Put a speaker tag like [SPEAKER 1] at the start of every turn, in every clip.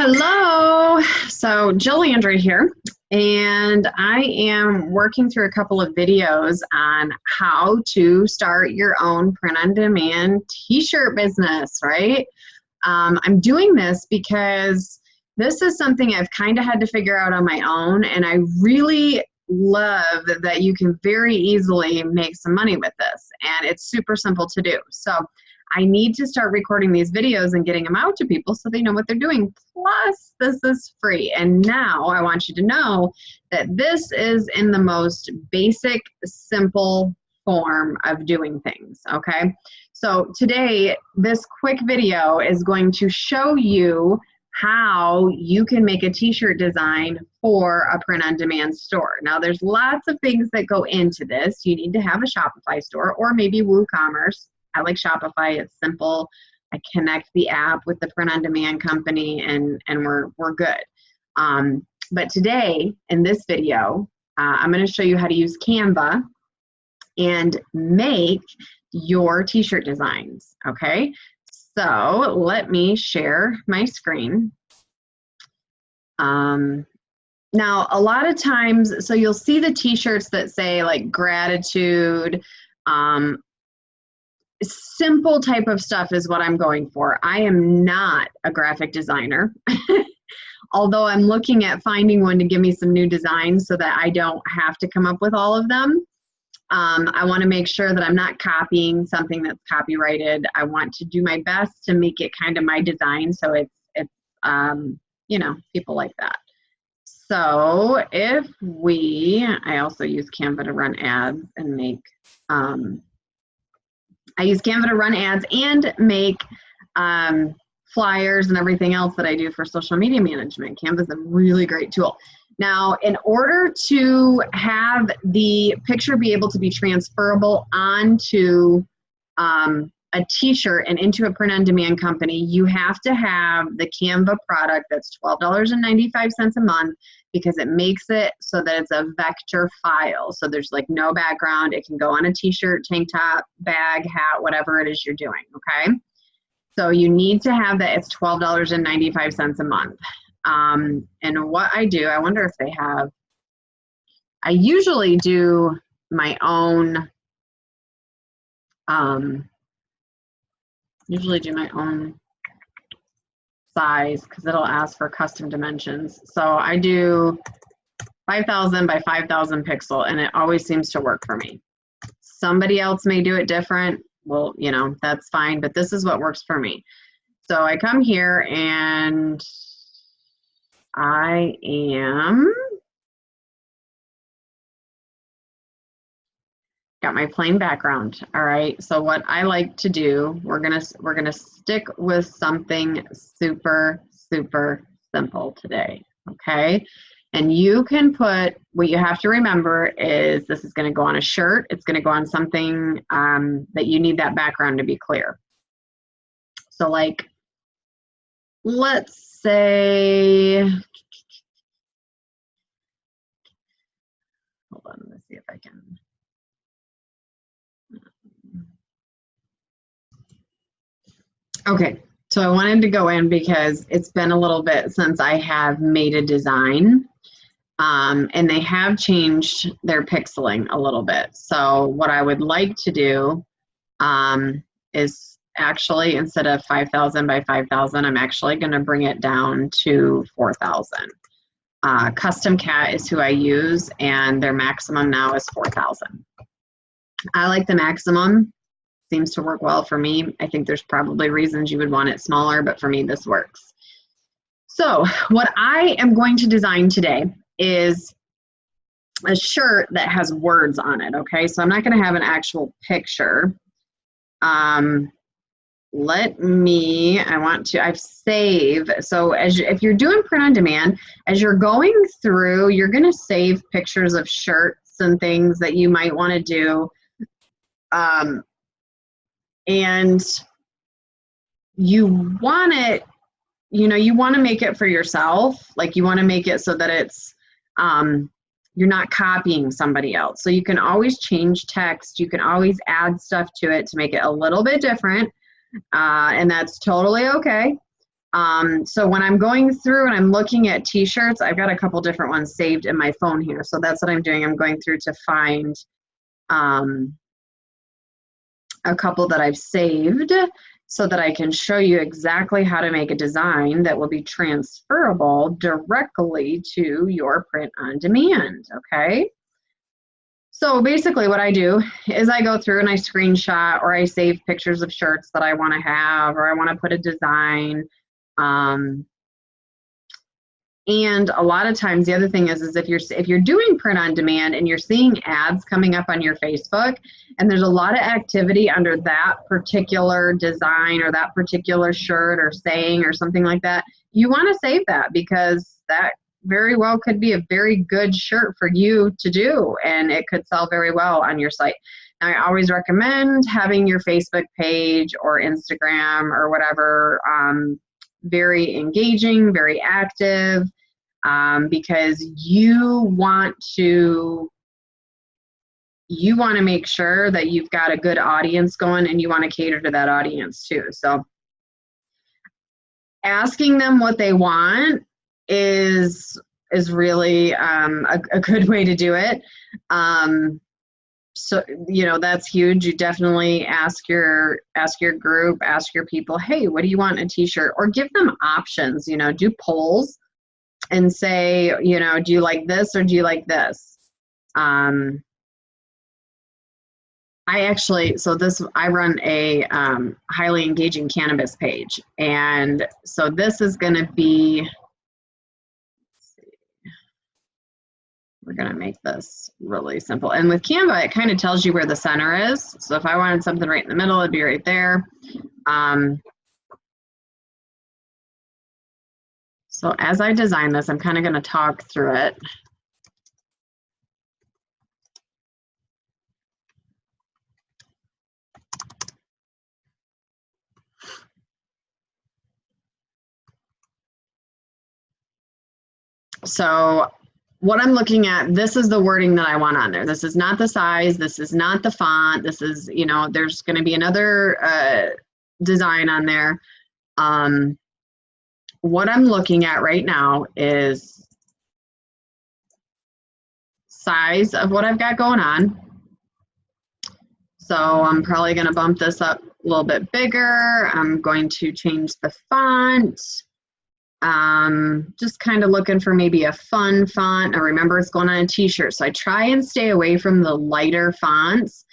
[SPEAKER 1] Hello. So Jill Landry here, and I am working through a couple of videos on how to start your own print-on-demand t-shirt business, right? I'm doing this because this is something I've kind of had to figure out on my own, and I really love that you can very easily make some money with this, and it's super simple to do. So I need to start recording these videos and getting them out to people so they know what they're doing. Plus, this is free. And now I want you to know that this is in the most basic, simple form of doing things, okay? So today, this quick video is going to show you how you can make a t-shirt design for a print-on-demand store. Now, there's lots of things that go into this. You need to have a Shopify store or maybe WooCommerce. I like Shopify. It's simple. I connect the app with the print-on-demand company, and we're good. But today, in this video, I'm going to show you how to use Canva and make your t-shirt designs, okay? So let me share my screen. Now, a lot of times, so you'll see the t-shirts that say like gratitude, simple type of stuff is what I'm going for. I am not a graphic designer, although I'm looking at finding one to give me some new designs so that I don't have to come up with all of them. I want to make sure that I'm not copying something that's copyrighted. I want to do my best to make it kind of my design, so it's you know, people like that. So if I also use Canva to run ads and make I use Canva to run ads and make flyers and everything else that I do for social media management. Canva is a really great tool. Now, in order to have the picture be able to be transferable onto a t-shirt and into a print-on-demand company, you have to have the Canva product that's $12.95 a month, because it makes it so that it's a vector file. So there's like no background. It can go on a t-shirt, tank top, bag, hat, whatever it is you're doing, okay? So you need to have that. It's $12.95 a month. And what I do, I wonder if they have, I usually do my own, size, because it'll ask for custom dimensions. So I do 5,000 by 5,000 pixel, and it always seems to work for me. Somebody else may do it different. Well, you know, that's fine, but this is what works for me. So I come here and I am got my plain background. All right. So what I like to do, we're gonna stick with something super simple today. Okay. And you can put, what you have to remember is this is going to go on a shirt. It's going to go on something that you need that background to be clear. So like, let's say, hold on, let's see if I can. Okay, so I wanted to go in because it's been a little bit since I have made a design, and they have changed their pixeling a little bit. So what I would like to do is actually, instead of 5,000 by 5,000, I'm actually going to bring it down to 4,000. Custom Cat is who I use, and their maximum now is 4,000. I like the maximum. Seems to work well for me. I think there's probably reasons you would want it smaller, but for me, this works. So what I am going to design today is a shirt that has words on it, okay? So I'm not gonna have an actual picture. I've saved, so if you're doing print on demand, as you're going through, you're gonna save pictures of shirts and things that you might wanna do. And you want it, you know, you want to make it for yourself. Like you want to make it so that it's, you're not copying somebody else. So you can always change text. You can always add stuff to it to make it a little bit different. And that's totally okay. So when I'm going through and I'm looking at t-shirts, I've got a couple different ones saved in my phone here. So that's what I'm doing. I'm going through to find a couple that I've saved so that I can show you exactly how to make a design that will be transferable directly to your print on demand, okay? So basically what I do is I go through and I screenshot or I save pictures of shirts that I want to have, or I want to put a design. And a lot of times the other thing is if you're doing print on demand and you're seeing ads coming up on your Facebook and there's a lot of activity under that particular design or that particular shirt or saying or something like that, you want to save that, because that very well could be a very good shirt for you to do and it could sell very well on your site. Now, I always recommend having your Facebook page or Instagram or whatever very engaging, very active, because you want to make sure that you've got a good audience going and you want to cater to that audience too. So asking them what they want is really a good way to do it. So, you know, that's huge. You definitely ask your group, ask your people, hey, what do you want in a t-shirt? Or give them options, you know, do polls and say, you know, do you like this or do you like this? I run a highly engaging cannabis page. And so this is going to be, we're going to make this really simple. And with Canva, it kind of tells you where the center is. So if I wanted something right in the middle, it'd be right there. So as I design this, I'm kind of going to talk through it. So what I'm looking at, this is the wording that I want on there. This is not the size. This is not the font. This is, you know, there's going to be another design on there. What I'm looking at right now is size of what I've got going on. So I'm probably going to bump this up a little bit bigger. I'm going to change the font. Just kind of looking for maybe a fun font. Now remember, it's going on a t-shirt, so I try and stay away from the lighter fonts,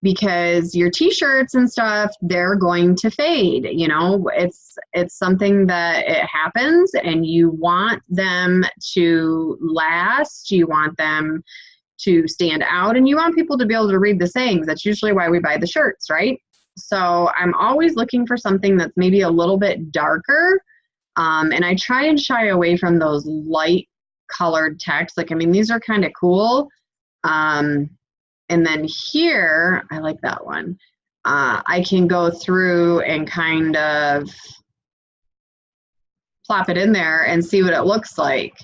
[SPEAKER 1] because your t-shirts and stuff, they're going to fade. You know, it's something that it happens, and you want them to last. You want them to stand out, and you want people to be able to read the sayings. That's usually why we buy the shirts, right? So I'm always looking for something that's maybe a little bit darker. And I try and shy away from those light colored text. Like, I mean, these are kind of cool. And then here, I like that one. I can go through and kind of plop it in there and see what it looks like,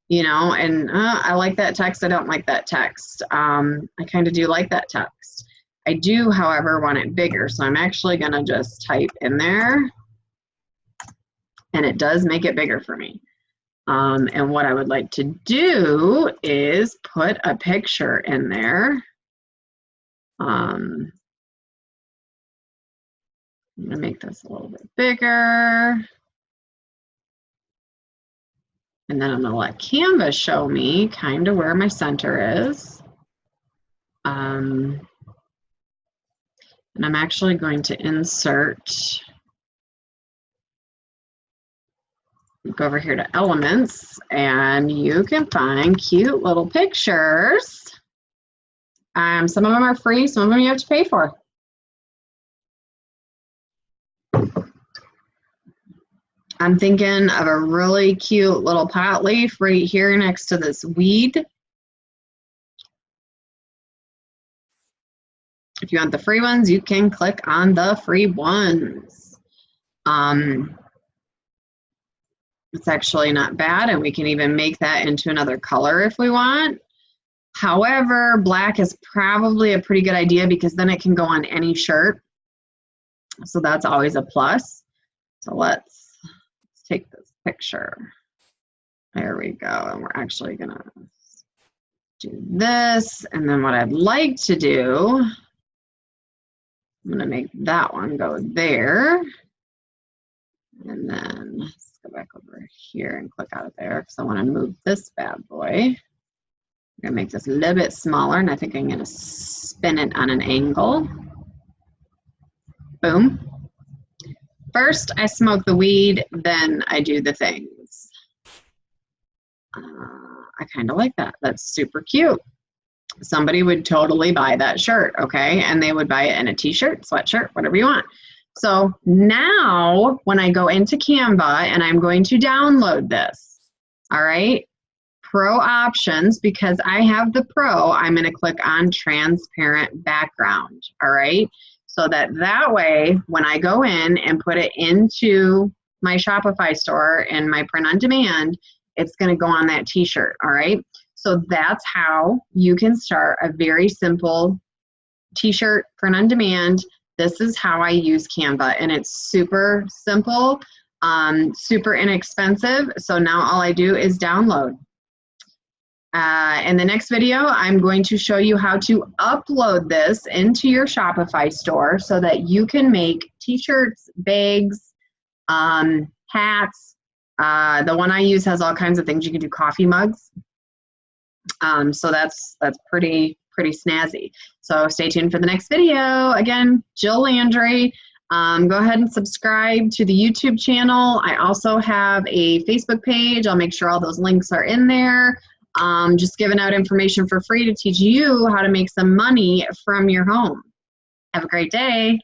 [SPEAKER 1] you know, and I like that text. I don't like that text. I kind of do like that text. I do, however, want it bigger. So I'm actually going to just type in there. And it does make it bigger for me. And what I would like to do is put a picture in there. I'm going to make this a little bit bigger. And then I'm going to let Canva show me kind of where my center is. And I'm actually going to insert. Go over here to elements, and you can find cute little pictures. Some of them are free, some of them you have to pay for. I'm thinking of a really cute little pot leaf right here next to this weed. If you want the free ones, you can click on the free ones. It's actually not bad, and we can even make that into another color if we want. However, black is probably a pretty good idea, because then it can go on any shirt. So that's always a plus. So let's take this picture. There we go. And we're actually gonna do this. And then what I'd like to do, I'm gonna make that one go there. And then let's go back over here and click out of there because I want to move this bad boy. I'm gonna make this a little bit smaller, and I think I'm gonna spin it on an angle. Boom. First, I smoke the weed, then I do the things. I kind of like that. That's super cute. Somebody would totally buy that shirt, okay? And they would buy it in a t-shirt, sweatshirt, whatever you want. So now when I go into Canva and I'm going to download this, all right? Pro options, because I have the Pro, I'm gonna click on transparent background, all right? So that way, when I go in and put it into my Shopify store and my print on demand, it's gonna go on that t-shirt, all right? So that's how you can start a very simple t-shirt print on demand. This is how I use Canva, and it's super simple, super inexpensive. So now all I do is download. In the next video, I'm going to show you how to upload this into your Shopify store so that you can make t-shirts, bags, hats. The one I use has all kinds of things. You can do coffee mugs. So that's pretty snazzy. So stay tuned for the next video. Again, Jill Landry. Go ahead and subscribe to the YouTube channel. I also have a Facebook page. I'll make sure all those links are in there. Just giving out information for free to teach you how to make some money from your home. Have a great day.